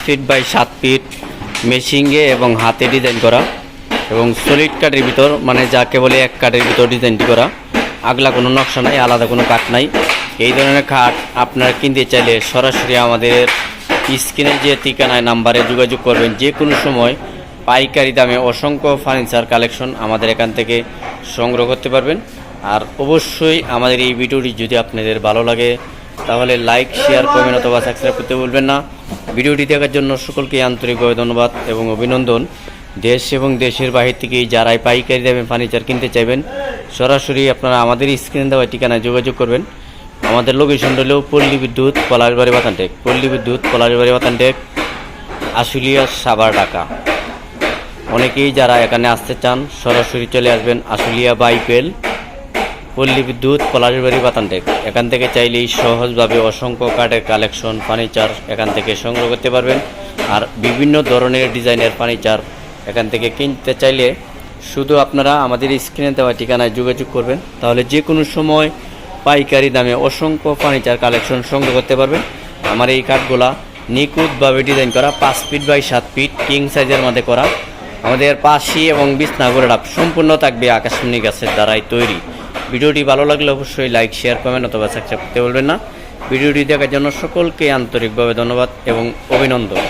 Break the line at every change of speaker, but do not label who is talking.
Feet by 7 fit মেশিংয়ে এবং হাতে design করা এবং সলিড কাঠের ভিতর মানে যাকে বলে এক কাঠের ভিতর ডিজাইনটি করা, আগলা কোনো নকশা নাই, আলাদা কোনো কাঠ নাই। এই ধরনের খাট আপনারা কিনতে চাইলে সরাসরি আমাদের স্ক্রিনে যে ঠিকানায় নাম্বারে যোগাযোগ করবেন। যে কোনো সময় পাইকারি দামে অসংখ্য ফার্নিচার কালেকশন আমাদের এখান থেকে সংগ্রহ করতে পারবেন। আর অবশ্যই আমাদের এই ভিডিওটি যদি আপনাদের ভালো লাগে তাহলে লাইক, শেয়ার, কমেন্ট অথবা সাবস্ক্রাইব করতে ভুলবেন না। ভিডিওটি দেখার জন্য সকলকে আন্তরিকভাবে ধন্যবাদ এবং অভিনন্দন। দেশ এবং দেশের বাহির থেকে যারাই পাইকারি দামে ফার্নিচার কিনতে চাইবেন সরাসরি আপনারা আমাদের স্ক্রিনে দেওয়া ঠিকানায় যোগাযোগ করবেন। আমাদের লোকেশন হলো পল্লী বিদ্যুৎ পলাশবাড়ি বাতানটেক, পল্লী বিদ্যুৎ পলাশবাড়ি বাতানটেক, আশুলিয়া, সাভার, ঢাকা। অনেকেই যারা এখানে আসতে চান সরাসরি চলে আসবেন আশুলিয়া বাইপেল, পল্লী বিদ্যুৎ পলাশবাড়ি বাতানটেক। এখান থেকে চাইলেই সহজভাবে অসংখ্য কাঠের কালেকশন ফার্নিচার এখান থেকে সংগ্রহ করতে পারবেন। আর বিভিন্ন ধরনের ডিজাইনের ফার্নিচার এখান থেকে কিনতে চাইলে শুধু আপনারা আমাদের স্ক্রিনে দেওয়া ঠিকানায় যোগাযোগ করবেন, তাহলে যে কোনো সময় পাইকারি দামে অসংখ্য ফার্নিচার কালেকশন সংগ্রহ করতে পারবেন। আমার এই কাঠগুলা নিখুঁতভাবে ডিজাইন করা, 5 ফিট বাই 7 ফিট কিং সাইজের মধ্যে করা। আমাদের পাশি এবং বিছনা গোড়াপ সম্পূর্ণ থাকবে আকাশমণি গাছের দ্বারাই তৈরি। ভিডিওটি ভালো লাগলে অবশ্যই লাইক, শেয়ার, কমেন্ট অথবা সাবস্ক্রাইব করতে বলবেন না। ভিডিওটি দেখার জন্য সকলকে আন্তরিকভাবে ধন্যবাদ এবং অভিনন্দন।